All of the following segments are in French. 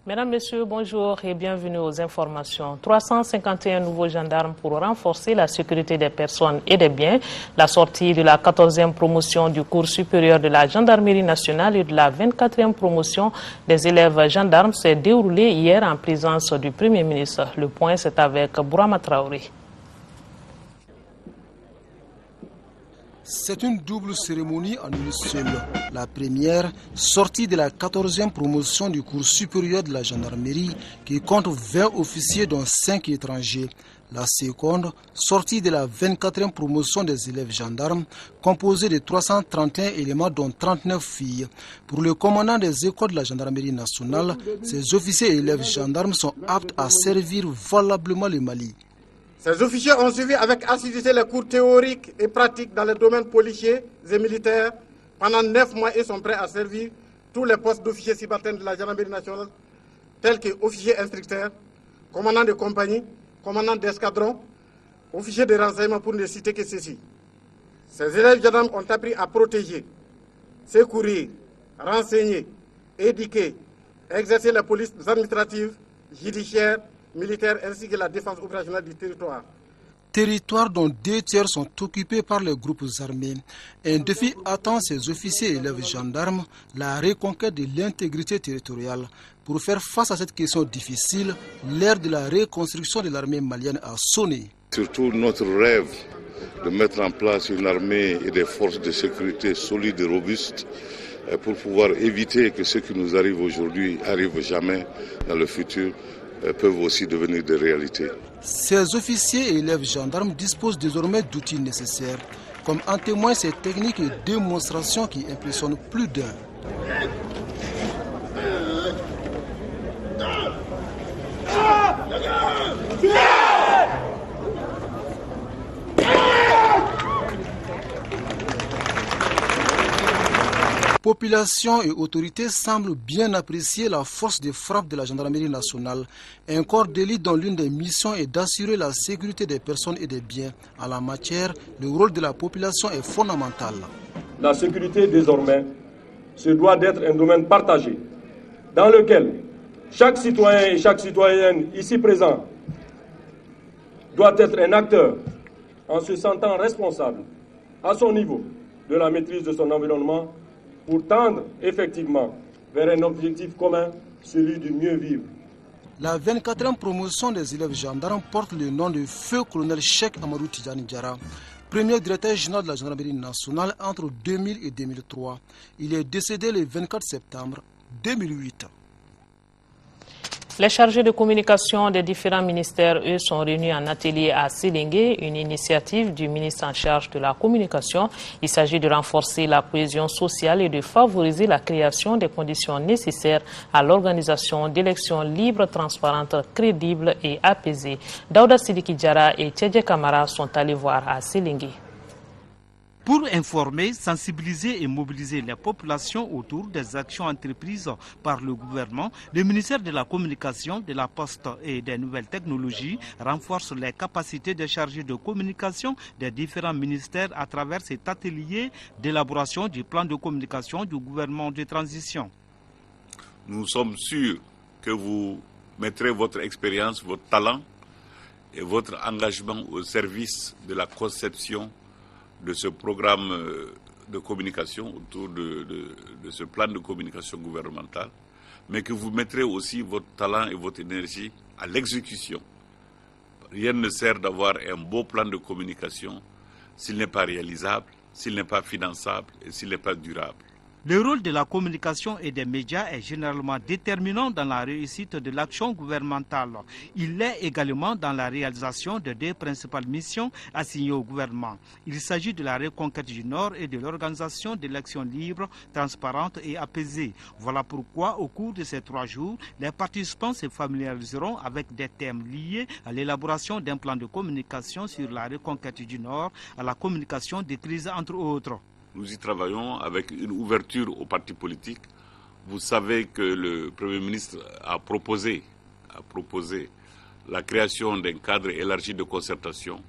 Mesdames, Messieurs, bonjour et bienvenue aux informations. 351 nouveaux gendarmes pour renforcer la sécurité des personnes et des biens. La sortie de la 14e promotion du cours supérieur de la gendarmerie nationale et de la 24e promotion des élèves gendarmes s'est déroulée hier en présence du Premier ministre. Le point, c'est avec Bourama Traoré. C'est une double cérémonie en une seule. La première, sortie de la 14e promotion du cours supérieur de la gendarmerie qui compte 20 officiers dont 5 étrangers. La seconde, sortie de la 24e promotion des élèves gendarmes composée de 331 éléments dont 39 filles. Pour le commandant des écoles de la gendarmerie nationale, ces officiers et élèves gendarmes sont aptes à servir valablement le Mali. Ces officiers ont suivi avec assiduité les cours théoriques et pratiques dans les domaines policiers et militaires. Pendant 9 mois, ils sont prêts à servir tous les postes d'officiers subalternes de la gendarmerie nationale, tels que officiers instructeurs, commandants de compagnie, commandants d'escadron, officiers de renseignement pour ne citer que ceci. Ces élèves gendarmes ont appris à protéger, secourir, renseigner, éduquer, exercer la police administrative, judiciaire, militaire ainsi que la défense opérationnelle du territoire. Territoire dont 2 tiers sont occupés par les groupes armés. Un défi attend ces officiers et élèves gendarmes, la reconquête de l'intégrité territoriale. Pour faire face à cette question difficile, l'ère de la reconstruction de l'armée malienne a sonné. Surtout notre rêve de mettre en place une armée et des forces de sécurité solides et robustes pour pouvoir éviter que ce qui nous arrive aujourd'hui arrive jamais dans le futur, peuvent aussi devenir des réalités. Ces officiers et élèves gendarmes disposent désormais d'outils nécessaires, comme en témoignent ces techniques et démonstrations qui impressionnent plus d'un. Population et autorités semblent bien apprécier la force de frappe de la gendarmerie nationale, un corps d'élite dont l'une des missions est d'assurer la sécurité des personnes et des biens. En la matière, le rôle de la population est fondamental. La sécurité, désormais, se doit d'être un domaine partagé, dans lequel chaque citoyen et chaque citoyenne ici présent doit être un acteur en se sentant responsable à son niveau de la maîtrise de son environnement, pour tendre effectivement vers un objectif commun, celui du mieux vivre. La 24e promotion des élèves gendarmes porte le nom de Feu Colonel Cheikh Amadou Tidjani Diarra, premier directeur général de la gendarmerie nationale entre 2000 et 2003. Il est décédé le 24 septembre 2008. Les chargés de communication des différents ministères, eux, sont réunis en atelier à Sélingué, une initiative du ministre en charge de la communication. Il s'agit de renforcer la cohésion sociale et de favoriser la création des conditions nécessaires à l'organisation d'élections libres, transparentes, crédibles et apaisées. Daouda Sidiki Diarra et Tchedje Kamara sont allés voir à Sélingué. Pour informer, sensibiliser et mobiliser les populations autour des actions entreprises par le gouvernement, le ministère de la Communication, de la Poste et des Nouvelles Technologies renforce les capacités des chargés de communication des différents ministères à travers cet atelier d'élaboration du plan de communication du gouvernement de transition. Nous sommes sûrs que vous mettrez votre expérience, votre talent et votre engagement au service de la conception de ce programme de communication, autour de ce plan de communication gouvernemental, mais que vous mettrez aussi votre talent et votre énergie à l'exécution. Rien ne sert d'avoir un beau plan de communication s'il n'est pas réalisable, s'il n'est pas finançable et s'il n'est pas durable. Le rôle de la communication et des médias est généralement déterminant dans la réussite de l'action gouvernementale. Il l'est également dans la réalisation de 2 principales missions assignées au gouvernement. Il s'agit de la reconquête du Nord et de l'organisation d'élections libres, transparentes et apaisées. Voilà pourquoi, au cours de ces 3 jours, les participants se familiariseront avec des thèmes liés à l'élaboration d'un plan de communication sur la reconquête du Nord, à la communication des crises, entre autres. Nous y travaillons avec une ouverture aux partis politiques. Vous savez que le Premier ministre a proposé la création d'un cadre élargi de concertation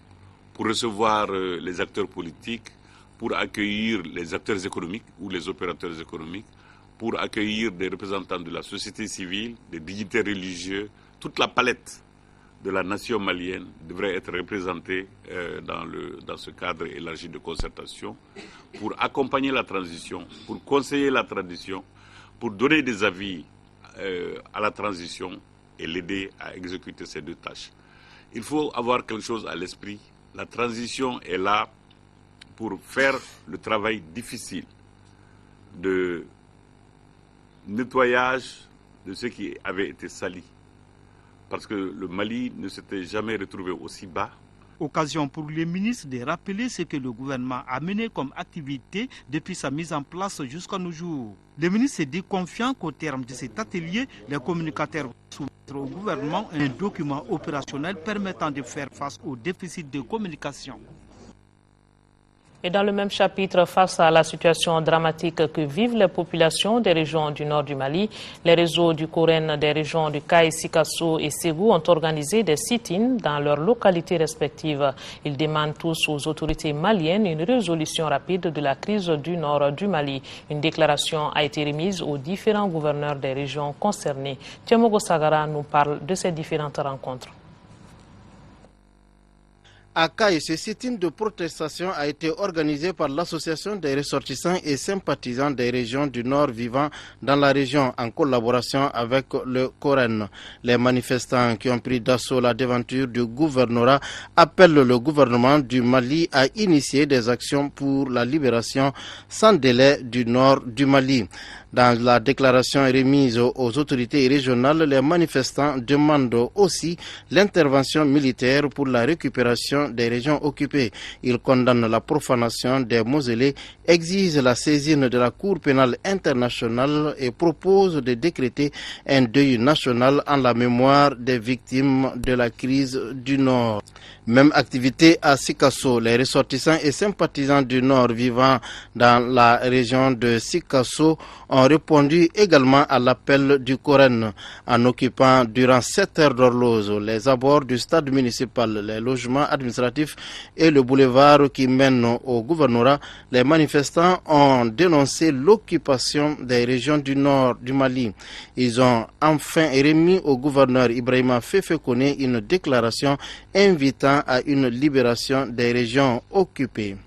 pour recevoir les acteurs politiques, pour accueillir les acteurs économiques ou les opérateurs économiques, pour accueillir des représentants de la société civile, des dignitaires religieux. Toute la palette de la nation malienne devrait être représentée dans ce cadre élargi de concertation pour accompagner la transition, pour conseiller la transition, pour donner des avis à la transition et l'aider à exécuter ces deux tâches. Il faut avoir quelque chose à l'esprit. La transition est là pour faire le travail difficile de nettoyage de ce qui avait été sali. Parce que le Mali ne s'était jamais retrouvé aussi bas. Occasion pour les ministres de rappeler ce que le gouvernement a mené comme activité depuis sa mise en place jusqu'à nos jours. Le ministre s'est dit confiant qu'au terme de cet atelier, les communicateurs soumettront au gouvernement un document opérationnel permettant de faire face au déficit de communication. Et dans le même chapitre, face à la situation dramatique que vivent les populations des régions du nord du Mali, les réseaux du Coren des régions du Caille, Sikasso et Ségou ont organisé des sit-ins dans leurs localités respectives. Ils demandent tous aux autorités maliennes une résolution rapide de la crise du nord du Mali. Une déclaration a été remise aux différents gouverneurs des régions concernées. Tiamogo Sagara nous parle de ces différentes rencontres. À Caille, ce sit-in de protestation a été organisé par l'association des ressortissants et sympathisants des régions du Nord vivant dans la région en collaboration avec le Coren. Les manifestants qui ont pris d'assaut la devanture du gouvernorat appellent le gouvernement du Mali à initier des actions pour la libération sans délai du Nord du Mali. Dans la déclaration remise aux autorités régionales, les manifestants demandent aussi l'intervention militaire pour la récupération des régions occupées. Ils condamnent la profanation des mausolées, exigent la saisine de la Cour pénale internationale et proposent de décréter un deuil national en la mémoire des victimes de la crise du Nord. Même activité à Sikasso. Les ressortissants et sympathisants du Nord vivant dans la région de Sikasso ont répondu également à l'appel du Coren en occupant durant 7 heures d'horloge les abords du stade municipal, les logements administratifs et le boulevard qui mène au gouvernorat. Les manifestants ont dénoncé l'occupation des régions du nord du Mali. Ils ont enfin remis au gouverneur Ibrahima Fefekone une déclaration invitant à une libération des régions occupées.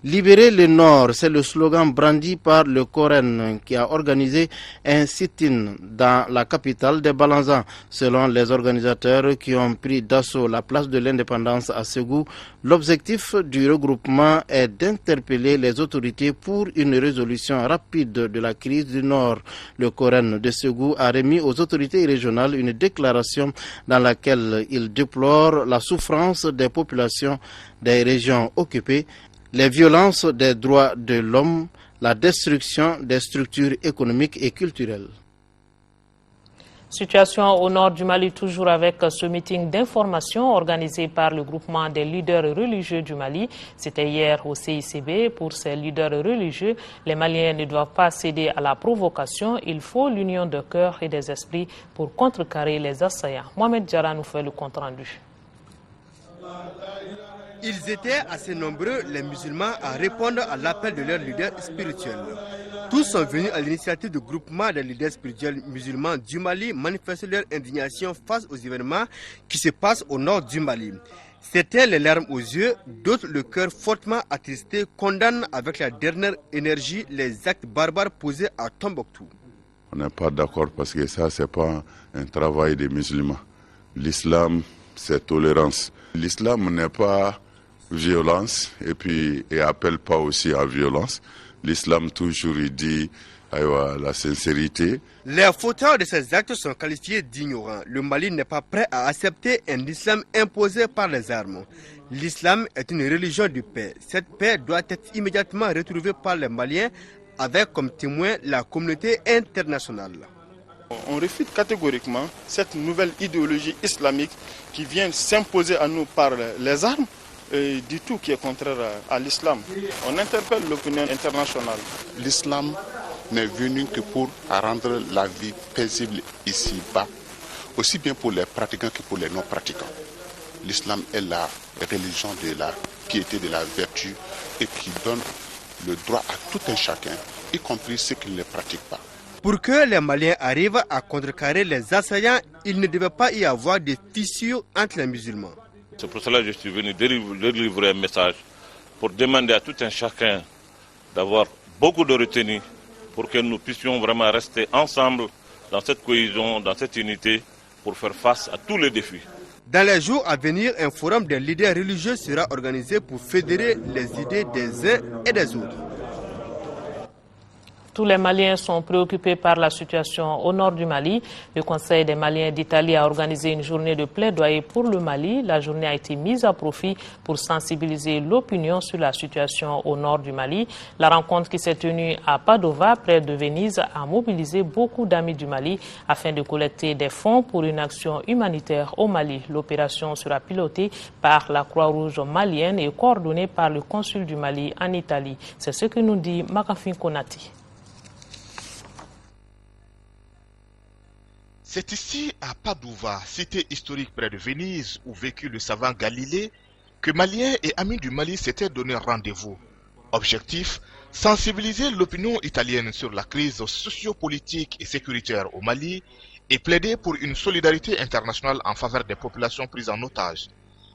Libérer le Nord, c'est le slogan brandi par le Coren qui a organisé un sit-in dans la capitale des Balanzans. Selon les organisateurs qui ont pris d'assaut la place de l'indépendance à Ségou, l'objectif du regroupement est d'interpeller les autorités pour une résolution rapide de la crise du Nord. Le Coren de Ségou a remis aux autorités régionales une déclaration dans laquelle il déplore la souffrance des populations des régions occupées, les violences des droits de l'homme, la destruction des structures économiques et culturelles. Situation au nord du Mali, toujours avec ce meeting d'information organisé par le groupement des leaders religieux du Mali. C'était hier au CICB. Pour ces leaders religieux, les Maliens ne doivent pas céder à la provocation. Il faut l'union de cœur et des esprits pour contrecarrer les assaillants. Mohamed Diarra nous fait le compte rendu. Ils étaient assez nombreux, les musulmans, à répondre à l'appel de leurs leaders spirituels. Tous sont venus à l'initiative du groupement des leaders spirituels musulmans du Mali manifester leur indignation face aux événements qui se passent au nord du Mali. C'était les larmes aux yeux, d'autres le cœur fortement attristé condamnent avec la dernière énergie les actes barbares posés à Tombouctou. On n'est pas d'accord parce que ça, c'est pas un travail des musulmans. L'islam, c'est tolérance. L'islam n'est pas violence et appelle pas aussi à violence. L'islam toujours dit la sincérité. Les fauteurs de ces actes sont qualifiés d'ignorants. Le Mali n'est pas prêt à accepter un islam imposé par les armes. L'islam est une religion de paix. Cette paix doit être immédiatement retrouvée par les Maliens avec comme témoin la communauté internationale. On réfute catégoriquement cette nouvelle idéologie islamique qui vient s'imposer à nous par les armes. Et du tout qui est contraire à l'islam. On interpelle l'opinion internationale. L'islam n'est venu que pour rendre la vie paisible ici-bas, aussi bien pour les pratiquants que pour les non-pratiquants. L'islam est la religion de la piété, de la vertu et qui donne le droit à tout un chacun, y compris ceux qui ne le pratiquent pas, Pour que les Maliens arrivent à contrecarrer les assaillants, il ne devait pas y avoir de fissures entre les musulmans. C'est pour cela que je suis venu délivrer un message pour demander à tout un chacun d'avoir beaucoup de retenue pour que nous puissions vraiment rester ensemble dans cette cohésion, dans cette unité pour faire face à tous les défis. Dans les jours à venir, un forum des leaders religieux sera organisé pour fédérer les idées des uns et des autres. Tous les Maliens sont préoccupés par la situation au nord du Mali. Le Conseil des Maliens d'Italie a organisé une journée de plaidoyer pour le Mali. La journée a été mise à profit pour sensibiliser l'opinion sur la situation au nord du Mali. La rencontre qui s'est tenue à Padova, près de Venise, a mobilisé beaucoup d'amis du Mali afin de collecter des fonds pour une action humanitaire au Mali. L'opération sera pilotée par la Croix-Rouge malienne et coordonnée par le consul du Mali en Italie. C'est ce que nous dit Makafin Konati. C'est ici, à Padova, cité historique près de Venise, où vécut le savant Galilée, que Maliens et amis du Mali s'étaient donné rendez-vous. Objectif, sensibiliser l'opinion italienne sur la crise sociopolitique et sécuritaire au Mali et plaider pour une solidarité internationale en faveur des populations prises en otage.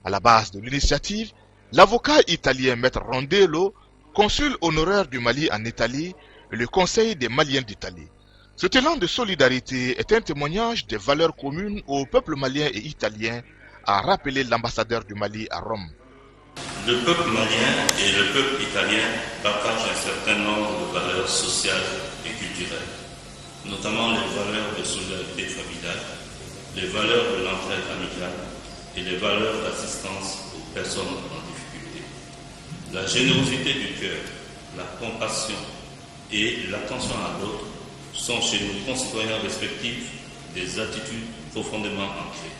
À la base de l'initiative, l'avocat italien Maître Rondello, consul honoraire du Mali en Italie, et le Conseil des Maliens d'Italie. Ce élan de solidarité est un témoignage des valeurs communes au peuple malien et italien, a rappelé l'ambassadeur du Mali à Rome. Le peuple malien et le peuple italien partagent un certain nombre de valeurs sociales et culturelles, notamment les valeurs de solidarité familiale, les valeurs de l'entraide amicale et les valeurs d'assistance aux personnes en difficulté. La générosité du cœur, la compassion et l'attention à l'autre sont chez nos concitoyens respectifs des attitudes profondément ancrées.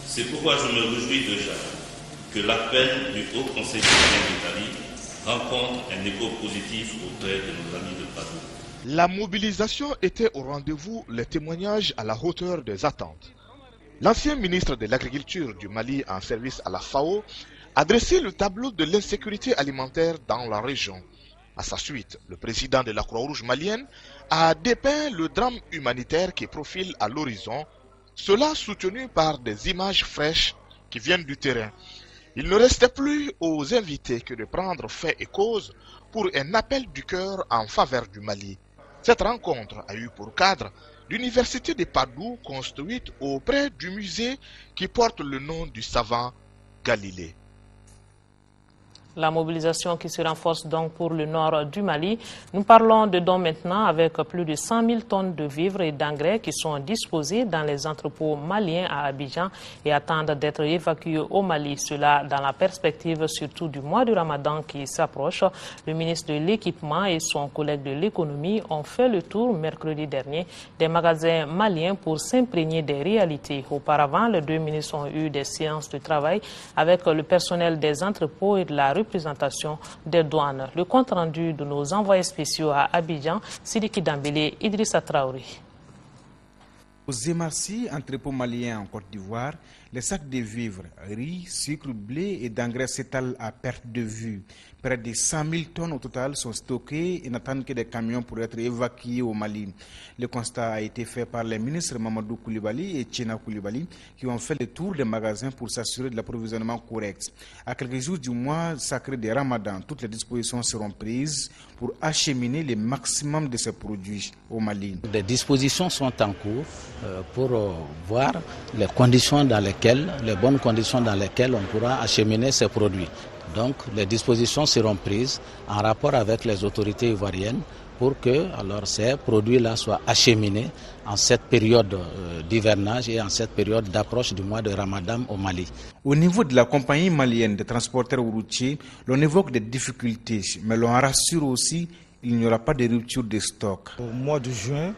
C'est pourquoi je me réjouis déjà que l'appel du Haut Conseil des Maliens d'Italie rencontre un écho positif auprès de nos amis de Padova. La mobilisation était au rendez-vous, les témoignages à la hauteur des attentes. L'ancien ministre de l'Agriculture du Mali en service à la FAO a dressé le tableau de l'insécurité alimentaire dans la région. À sa suite, le président de la Croix-Rouge malienne a dépeint le drame humanitaire qui profile à l'horizon, cela soutenu par des images fraîches qui viennent du terrain. Il ne restait plus aux invités que de prendre fait et cause pour un appel du cœur en faveur du Mali. Cette rencontre a eu pour cadre l'université de Padoue construite auprès du musée qui porte le nom du savant Galilée. La mobilisation qui se renforce donc pour le nord du Mali. Nous parlons de dons maintenant avec plus de 100 000 tonnes de vivres et d'engrais qui sont disposés dans les entrepôts maliens à Abidjan et attendent d'être évacués au Mali. Cela dans la perspective surtout du mois de Ramadan qui s'approche. Le ministre de l'Équipement et son collègue de l'économie ont fait le tour mercredi dernier des magasins maliens pour s'imprégner des réalités. Auparavant, les deux ministres ont eu des séances de travail avec le personnel des entrepôts et de la représentation des douanes. Le compte rendu de nos envoyés spéciaux à Abidjan, Sidiki Dambélé, Idrissa Traoré. Aux Emarci, entrepôt malien en Côte d'Ivoire, les sacs de vivres, riz, sucre, blé et d'engrais s'étalent à perte de vue. Près de 100 000 tonnes au total sont stockées et n'attendent que des camions pour être évacués au Mali. Le constat a été fait par les ministres Mamadou Koulibaly et Tchena Koulibaly qui ont fait le tour des magasins pour s'assurer de l'approvisionnement correct. À quelques jours du mois sacré de Ramadan, toutes les dispositions seront prises pour acheminer le maximum de ces produits au Mali. Des dispositions sont en cours pour voir les conditions dans lesquelles, les bonnes conditions dans lesquelles on pourra acheminer ces produits. Donc les dispositions seront prises en rapport avec les autorités ivoiriennes pour que alors, ces produits-là soient acheminés en cette période d'hivernage et en cette période d'approche du mois de Ramadan au Mali. Au niveau de la compagnie malienne des transporteurs routiers, l'on évoque des difficultés, mais l'on rassure aussi qu'il n'y aura pas de rupture de stock. Au mois de juin,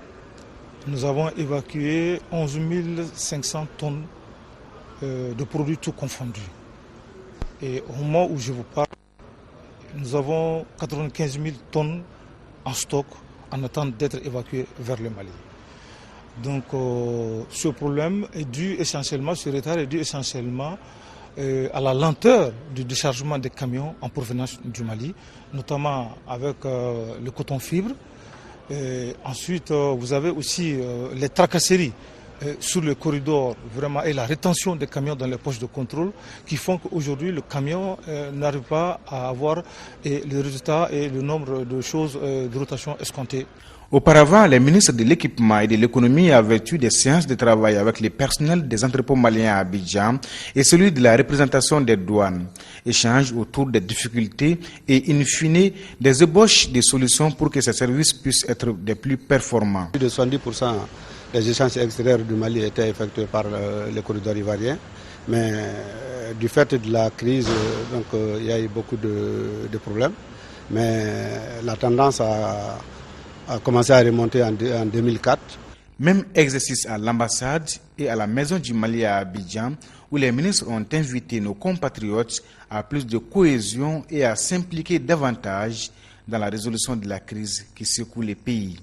nous avons évacué 11 500 tonnes de produits tout confondus. Et au moment où je vous parle, nous avons 95 000 tonnes en stock en attente d'être évacuées vers le Mali. Donc ce problème est dû essentiellement, ce retard est dû essentiellement à la lenteur du déchargement des camions en provenance du Mali, notamment avec le coton fibre Ensuite, vous avez aussi les tracasseries sur le corridor vraiment, et la rétention des camions dans les poches de contrôle qui font qu'aujourd'hui le camion n'arrive pas à avoir le résultat et le nombre de choses de rotation escomptées. Auparavant, les ministres de l'équipement et de l'économie avaient eu des séances de travail avec les personnels des entrepôts maliens à Abidjan et celui de la représentation des douanes. Échanges autour des difficultés et, in fine, des ébauches de solutions pour que ces services puissent être des plus performants. Plus de 70% des échanges extérieurs du Mali étaient effectués par les corridors ivoiriens, mais du fait de la crise, il y a eu beaucoup de problèmes. Mais la tendance a commencé à remonter en 2004. Même exercice à l'ambassade et à la Maison du Mali à Abidjan, où les ministres ont invité nos compatriotes à plus de cohésion et à s'impliquer davantage dans la résolution de la crise qui secoue les pays.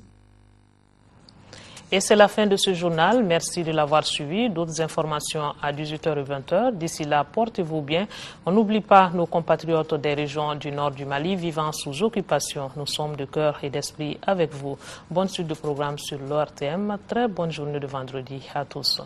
Et c'est la fin de ce journal. Merci de l'avoir suivi. D'autres informations à 18h et 20h. D'ici là, portez-vous bien. On n'oublie pas nos compatriotes des régions du nord du Mali vivant sous occupation. Nous sommes de cœur et d'esprit avec vous. Bonne suite de programme sur l'ORTM. Très bonne journée de vendredi à tous.